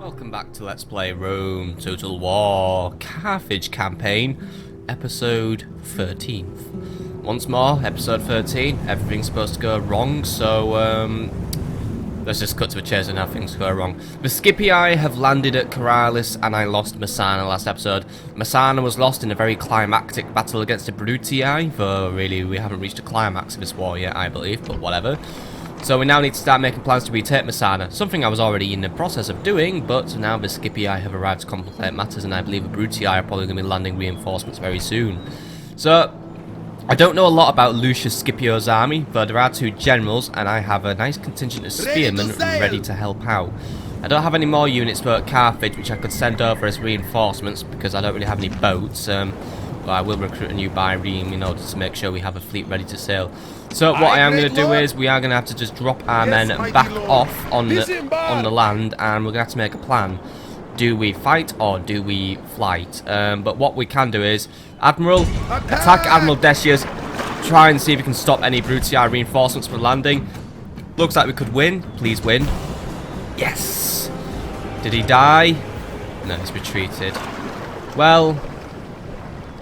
Welcome back to Let's Play Rome Total War Carthage Campaign, Episode 13. Once more, Episode 13, everything's supposed to go wrong, so let's just cut to a chase and have things go wrong. The Scipii have landed at Caralis and I lost Messana last episode. Messana was lost in a very climactic battle against the Brutii, though really we haven't reached a climax of this war yet, I believe, but whatever. So we now need to start making plans to retake Messana, something I was already in the process of doing, but now the Scipii have arrived to complicate matters, and I believe the Brutii are probably going to be landing reinforcements very soon. So, I don't know a lot about Lucius Scipio's army, but there are two generals, and I have a nice contingent of spearmen ready to help out. I don't have any more units for Carthage, which I could send over as reinforcements, because I don't really have any boats, but I will recruit a new bireme in order to make sure we have a fleet ready to sail. So what I am going to do is we are going to have to just drop our men back off on the land, and we're going to have to make a plan. Do we fight or do we flight? But what we can do is Admiral, attack Admiral Decius, try and see if we can stop any Brutii reinforcements from landing. Looks like we could win. Please win. Yes. Did he die? No, he's retreated. Well,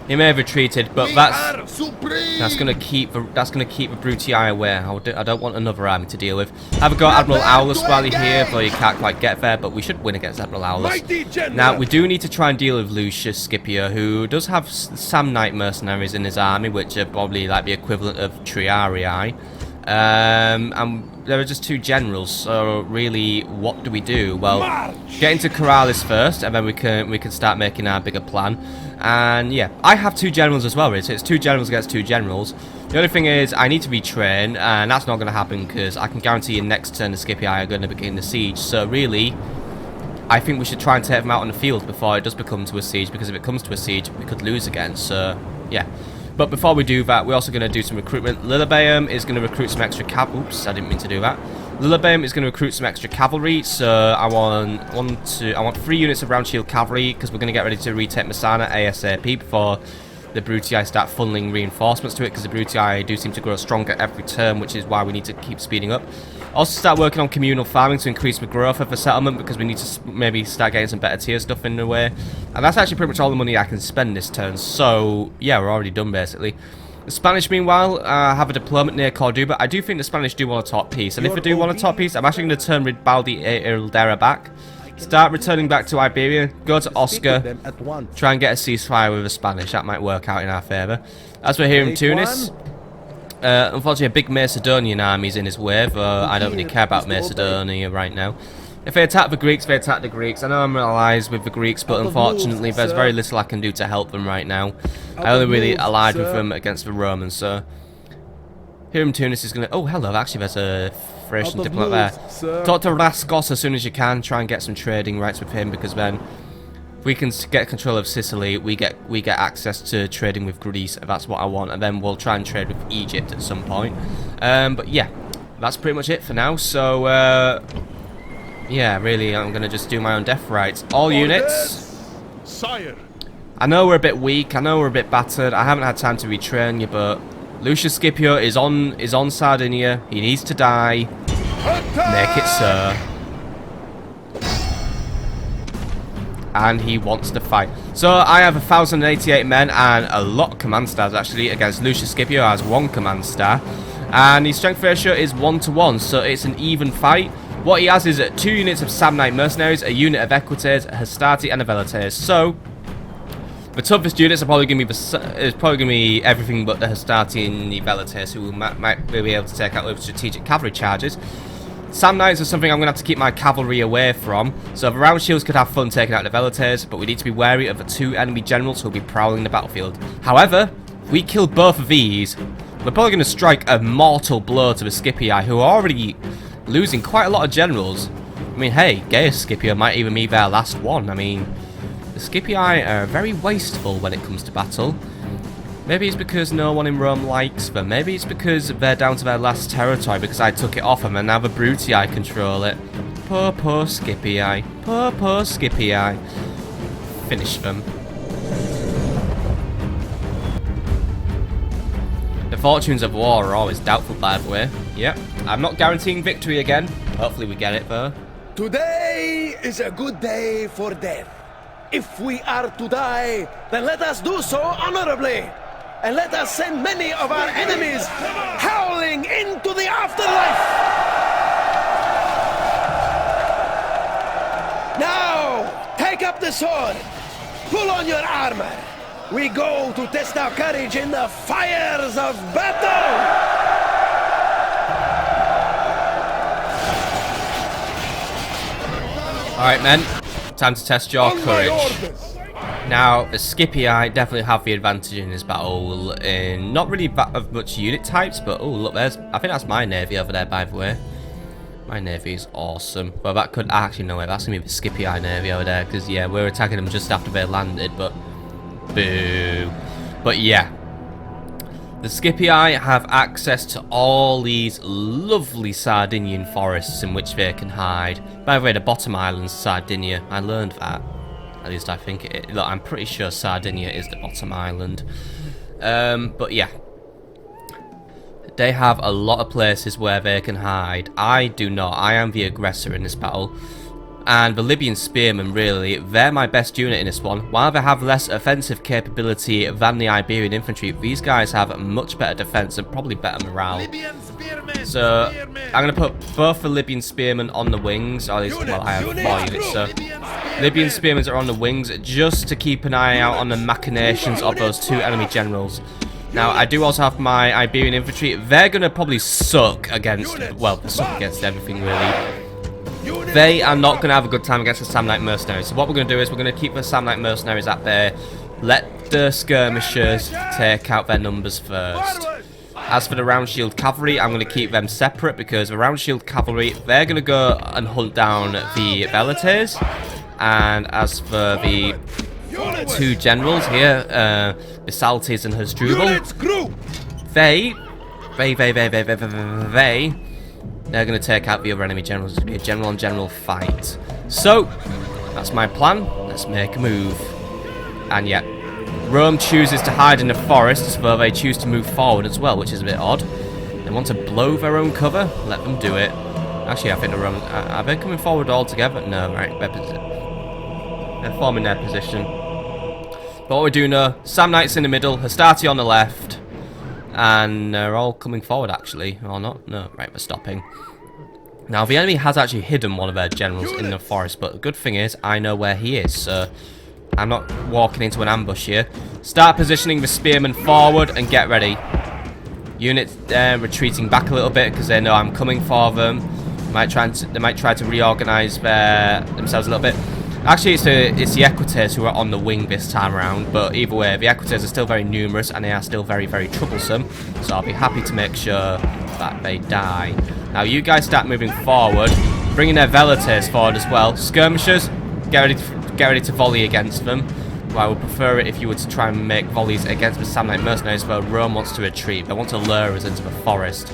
he may have retreated, but that's gonna keep the Brutii away. I don't want another army to deal with. Have a go at Admiral Aulus while you're here, though you can't quite get there, but we should win against Admiral Aulus. Now we do need to try and deal with Lucius Scipio, who does have Samnite mercenaries in his army, which are probably like the equivalent of Triarii. And there are just two generals, so really, what do we do? Well, get into Caralis first, and then we can start making our bigger plan. And yeah, I have two generals as well, so it's two generals against two generals. The only thing is, I need to retrain, and that's not going to happen because I can guarantee in next turn the Scipii are going to begin the siege. So really, I think we should try and take them out on the field before it does become to a siege, because if it comes to a siege, we could lose again. So yeah. But before we do that, we're also going to do some recruitment. Lilybaeum is going to recruit some extra oops, I didn't mean to do that. Lilybaeum is going to recruit some extra cavalry, so I want 3 units of round shield cavalry, because we're going to get ready to retake Messana ASAP before the Brutii start funneling reinforcements to it, because the Brutii do seem to grow stronger every turn, which is why we need to keep speeding up. Also start working on communal farming to increase the growth of the settlement, because we need to maybe start getting some better tier stuff in the way. And that's actually pretty much all the money I can spend this turn, so yeah, we're already done basically. The Spanish, meanwhile, have a deployment near Corduba. I do think the Spanish do want a top piece, and if they do want a top piece, I'm actually going to turn Ribaldi Ildera back. Start returning back to Iberia, go to Oscar, try and get a ceasefire with the Spanish. That might work out in our favour. As we're here in Tunis, unfortunately a big Macedonian army is in his way, though I don't really care about Macedonia right now. If they attack the Greeks, they attack the Greeks. I know I'm allies with the Greeks, but unfortunately there's very little I can do to help them right now. I only really allied with them against the Romans, so here in Tunis is going to... Oh, hello, actually there's a Thracian diplomat there. Talk to Raskos as soon as you can, try and get some trading rights with him, because then if we can get control of Sicily, we get access to trading with Greece, if that's what I want, and then we'll try and trade with Egypt at some point. But yeah, that's pretty much it for now, so yeah, really, I'm going to just do my own death rights. All units. Sire. I know we're a bit weak, I know we're a bit battered, I haven't had time to retrain you, but Lucius Scipio is on Sardinia, he needs to die. Make it so. And he wants to fight. So I have 1,088 men and a lot of command stars actually against Lucius Scipio, has 1 command star. And his strength ratio is 1-to-1, so it's an even fight. What he has is 2 units of Samnite mercenaries, a unit of Equites, a Hastati, and a Velites. So the toughest units are probably going to be everything but the Hastati and the Velites, who might be able to take out with strategic cavalry charges. Samnites are something I'm going to have to keep my cavalry away from, so the round shields could have fun taking out the Velites, but we need to be wary of the 2 enemy generals who will be prowling the battlefield. However, if we kill both of these, we're probably going to strike a mortal blow to the Scipii, who are already losing quite a lot of generals. I mean, hey, Gaius Scipio might even be their last one. I mean, the Scipii are very wasteful when it comes to battle. Maybe it's because no one in Rome likes them. Maybe it's because they're down to their last territory because I took it off them and now the Brutii control it. Poor Scipii. Poor Scipii. Finish them. The fortunes of war are always doubtful, by the way. Yep. I'm not guaranteeing victory again. Hopefully we get it, though. Today is a good day for death. If we are to die, then let us do so honorably. And let us send many of our enemies howling into the afterlife. Now, take up the sword. Pull on your armor. We go to test our courage in the fires of battle. Alright, men. Time to test your courage. Now, the Scipii definitely have the advantage in this battle in not really of much unit types, but oh, look, I think that's my navy over there, by the way. My navy is awesome. Well, that could actually, no way, that's going to be the Scipii navy over there, because, yeah, we're attacking them just after they landed, but boo. But, yeah. The Scipii have access to all these lovely Sardinian forests in which they can hide. By the way, the bottom island's Sardinia. I learned that. At least I think it is. Look, I'm pretty sure Sardinia is the bottom island. But yeah. They have a lot of places where they can hide. I do not. I am the aggressor in this battle. And the Libyan spearmen, really, they're my best unit in this one. While they have less offensive capability than the Iberian infantry, these guys have much better defense and probably better morale. So, I'm going to put both the Libyan spearmen on the wings, or at least, well, I have 4 units, so Libyan spearmen are on the wings just to keep an eye out on the machinations of those 2 enemy generals. Now, I do also have my Iberian infantry. They're going to probably suck against, well, suck against everything, really. They are not going to have a good time against the Samnite mercenaries. So what we're going to do is we're going to keep the Samnite mercenaries at bay. Let the skirmishers take out their numbers first. As for the round shield cavalry, I'm going to keep them separate because the round shield cavalry, they're going to go and hunt down the velites. And as for the 2 generals here, Bisaltes and Hasdrubal, they're going to take out the other enemy generals. It's going to be a general-on-general fight. So, that's my plan. Let's make a move. And yeah, Rome chooses to hide in the forests, though they choose to move forward as well, which is a bit odd. They want to blow their own cover? Let them do it. Actually, I think the Romans... are they coming forward all together? No, right. They're forming their position. But what we do know, Samnites in the middle, Hastati on the left. And they're all coming forward, actually. Or not? No, right, we're stopping. Now, the enemy has actually hidden one of their generals in the forest, but the good thing is, I know where he is, so I'm not walking into an ambush here. Start positioning the spearmen forward and get ready. Units retreating back a little bit because they know I'm coming for them. They might try to reorganize themselves a little bit. Actually, it's the Equites who are on the wing this time around, but either way, the Equites are still very numerous and they are still very, very troublesome, so I'll be happy to make sure that they die. Now, you guys start moving forward, bringing their velites forward as well. Skirmishers, get ready to volley against them. Well, I would prefer it if you were to try and make volleys against the Samnite mercenaries, but Rome wants to retreat. They want to lure us into the forest.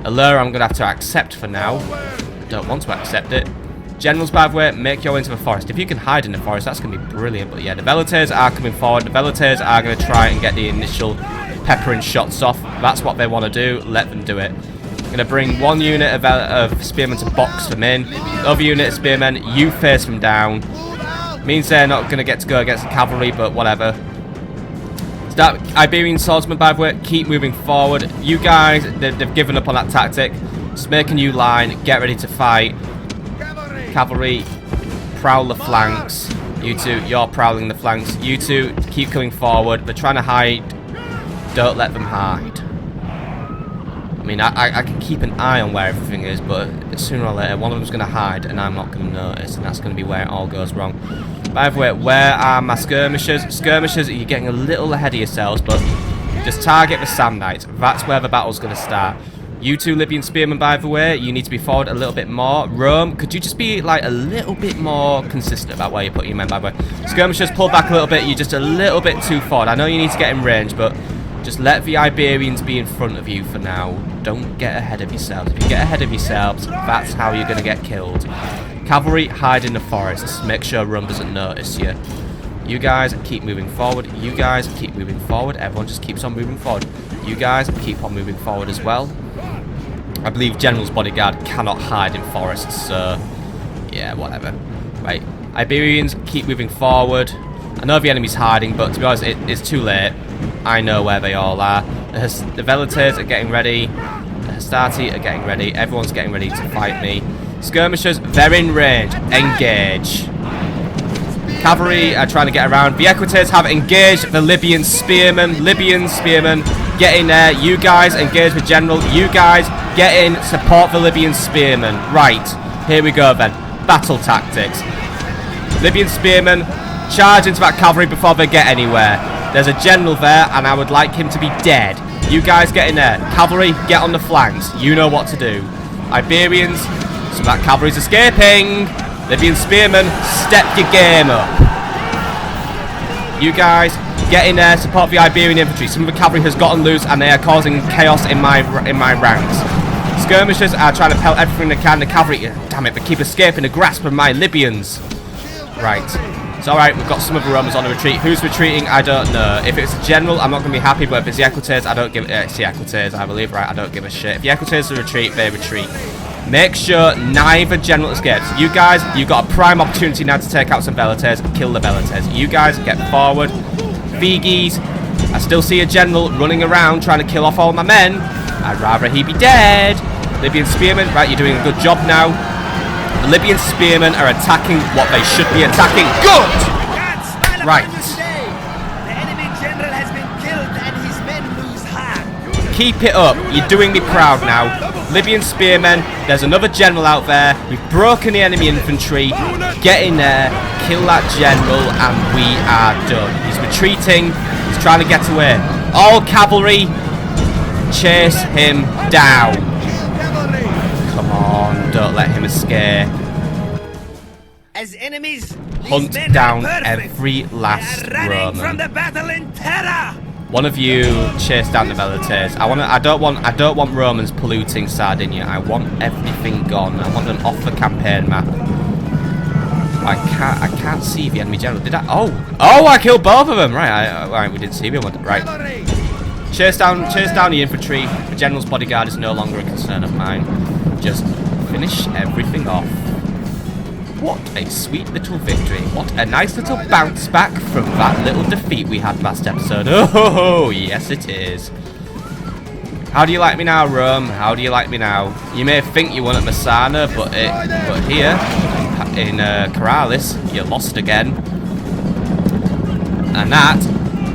A lure I'm going to have to accept for now. I don't want to accept it. Generals, by the way, make your way into the forest. If you can hide in the forest, that's going to be brilliant. But yeah, the velites are coming forward. The velites are going to try and get the initial peppering shots off. That's what they want to do. Let them do it. I'm going to bring 1 unit of spearmen to box them in. The other unit of spearmen, you face them down. Means they're not going to get to go against the cavalry, but whatever. Start Iberian swordsmen, by the way, keep moving forward. You guys, they've given up on that tactic. Just make a new line. Get ready to fight. Cavalry, prowl the flanks. You 2, you're prowling the flanks. You 2, keep coming forward. They're trying to hide. Don't let them hide. I mean, I can keep an eye on where everything is, but sooner or later, one of them's going to hide, and I'm not going to notice, and that's going to be where it all goes wrong. By the way, where are my skirmishers? Skirmishers, you're getting a little ahead of yourselves, but just target the Samnites. That's where the battle's going to start. You 2 Libyan spearmen, by the way, you need to be forward a little bit more. Rome, could you just be like a little bit more consistent about where you put your men, by the way? Skirmishers, pull back a little bit. You're just a little bit too forward. I know you need to get in range, but just let the Iberians be in front of you for now. Don't get ahead of yourselves. If you get ahead of yourselves, that's how you're going to get killed. Cavalry, hide in the forests. Make sure Rome doesn't notice you. You guys keep moving forward. You guys keep moving forward. Everyone just keeps on moving forward. You guys keep on moving forward as well. I believe General's bodyguard cannot hide in forests, so Yeah, whatever. Right, Iberians, keep moving forward. I know the enemy's hiding, but to be honest, it's too late. I know where they all are. The Velites are getting ready. The Hastati are getting ready. Everyone's getting ready to fight me. Skirmishers, they're in range. Engage. Cavalry are trying to get around. The Equites have engaged the Libyan spearmen. Libyan spearmen, get in there. You guys engage the general. You guys get in, support the Libyan spearmen. Right, here we go then. Battle tactics. Libyan spearmen, charge into that cavalry before they get anywhere. There's a general there, and I would like him to be dead. You guys get in there. Cavalry, get on the flanks. You know what to do. Iberians, so that cavalry's escaping. Libyan spearmen, step your game up. You guys, get in there, support the Iberian infantry. Some of the cavalry has gotten loose, and they are causing chaos in my ranks. Skirmishers are trying to pelt everything they can. The cavalry, damn it, they keep escaping the grasp of my Libyans. Right. It's alright, we've got some of the Romans on the retreat. Who's retreating? I don't know. If it's a general, I'm not going to be happy, but if it's the Equites, I don't give it's the Equites, I believe, right? I don't give a shit. If the Equites retreat, they retreat. Make sure neither general escapes. You guys, you've got a prime opportunity now to take out some Velites, kill the Velites. You guys, get forward. Vigis, I still see a general running around trying to kill off all my men. I'd rather he be dead. Libyan spearmen, right, you're doing a good job now. The Libyan spearmen are attacking what they should be attacking. Good! Right. The enemy general has been killed and his men lose heart. Keep it up. You're doing me proud now. Libyan spearmen, there's another general out there. We've broken the enemy infantry. Get in there, kill that general, and we are done. He's retreating. He's trying to get away. All cavalry, chase him down. Come on, don't let him escape. As enemies, Hunt down every last running from Roman. the battle in terror. One of you chase down the Velites. I don't want Romans polluting Sardinia. I want everything gone. I want them off the campaign map. I can't see the enemy general. Did I? Oh! I killed both of them. Right, we didn't see the one. Right. Chase down the infantry. The general's bodyguard is no longer a concern of mine. Just finish everything off. What a sweet little victory. What a nice little bounce back from that little defeat we had last episode. Oh, yes it is. How do you like me now, Rome? How do you like me now? You may think you won at Messana, but here, in Caralis, you lost again. And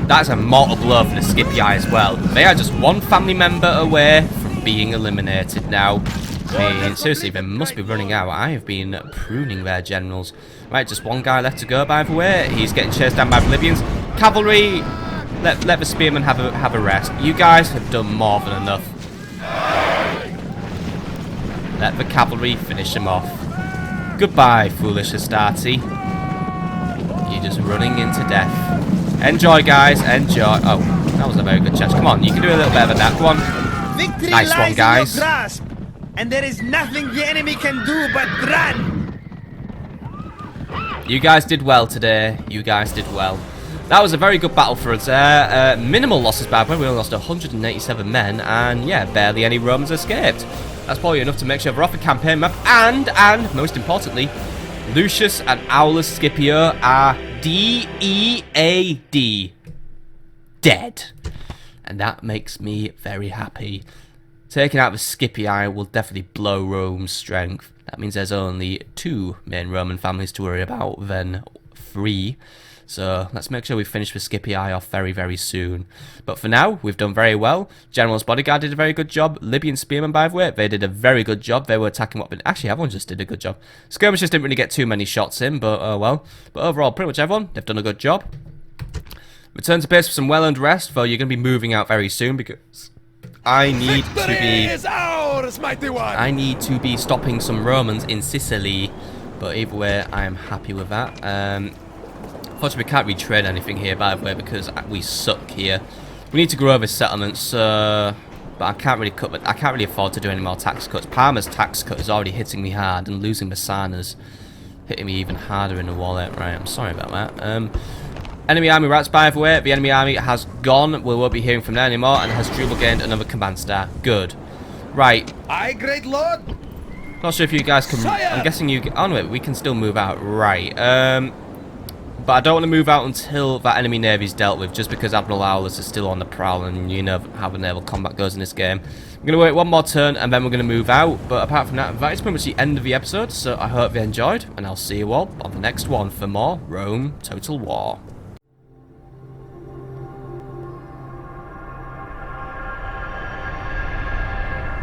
that's a mortal blow for the Scipii as well. They are just one family member away from being eliminated now. I mean, seriously, they must be running out. I have been pruning their generals. Right, just one guy left to go, by the way. He's getting chased down by the Libyans. Cavalry, let the spearmen have a rest. You guys have done more than enough. Let the cavalry finish them off. Goodbye, foolish Hastati. You're just running into death. Enjoy, guys, enjoy. Oh, that was a very good chance. Come on, you can do a little better than that. Go on. Victory Nice one, lies guys. in your grasp, and there is nothing the enemy can do but run. You guys did well today. You guys did well. That was a very good battle for us there. Minimal losses, by the way. We only lost 187 men, and yeah, barely any Romans escaped. That's probably enough to make sure we're off the campaign map. And most importantly, Lucius and Aulus Scipio are D-E-A-D. Dead. And that makes me very happy. Taking out the Scipii will definitely blow Rome's strength. That means there's only 2 main Roman families to worry about than 3. So let's make sure we finish the Scipii off very, very soon. But for now, we've done very well. General's bodyguard did a very good job. Libyan spearmen, by the way, they did a very good job. They were attacking what... Actually, everyone just did a good job. Skirmishers didn't really get too many shots in, but oh well. But overall, pretty much everyone, they've done a good job. Return to base for some well-earned rest, though you're going to be moving out very soon because... I need to be stopping some Romans in Sicily, but either way, I am happy with that. Unfortunately, we can't retrade anything here, by the way, because we suck here. We need to grow this settlement, so but I can't really afford to do any more tax cuts. Parma's tax cut is already hitting me hard, and losing Messana's hitting me even harder in the wallet. Right, I'm sorry about that. Enemy army rats, by the way. The enemy army has gone. We won't be hearing from them anymore. And has Drupal gained another command star. Good. Right. Aye, great lord. Not sure if you guys can... I'm guessing you... Oh, no, we can still move out. Right. But I don't want to move out until that enemy navy's dealt with, just because Admiral Aulus is still on the prowl, and you know how the naval combat goes in this game. I'm going to wait one more turn, and then we're going to move out. But apart from that is pretty much the end of the episode, so I hope you enjoyed, and I'll see you all on the next one for more Rome Total War.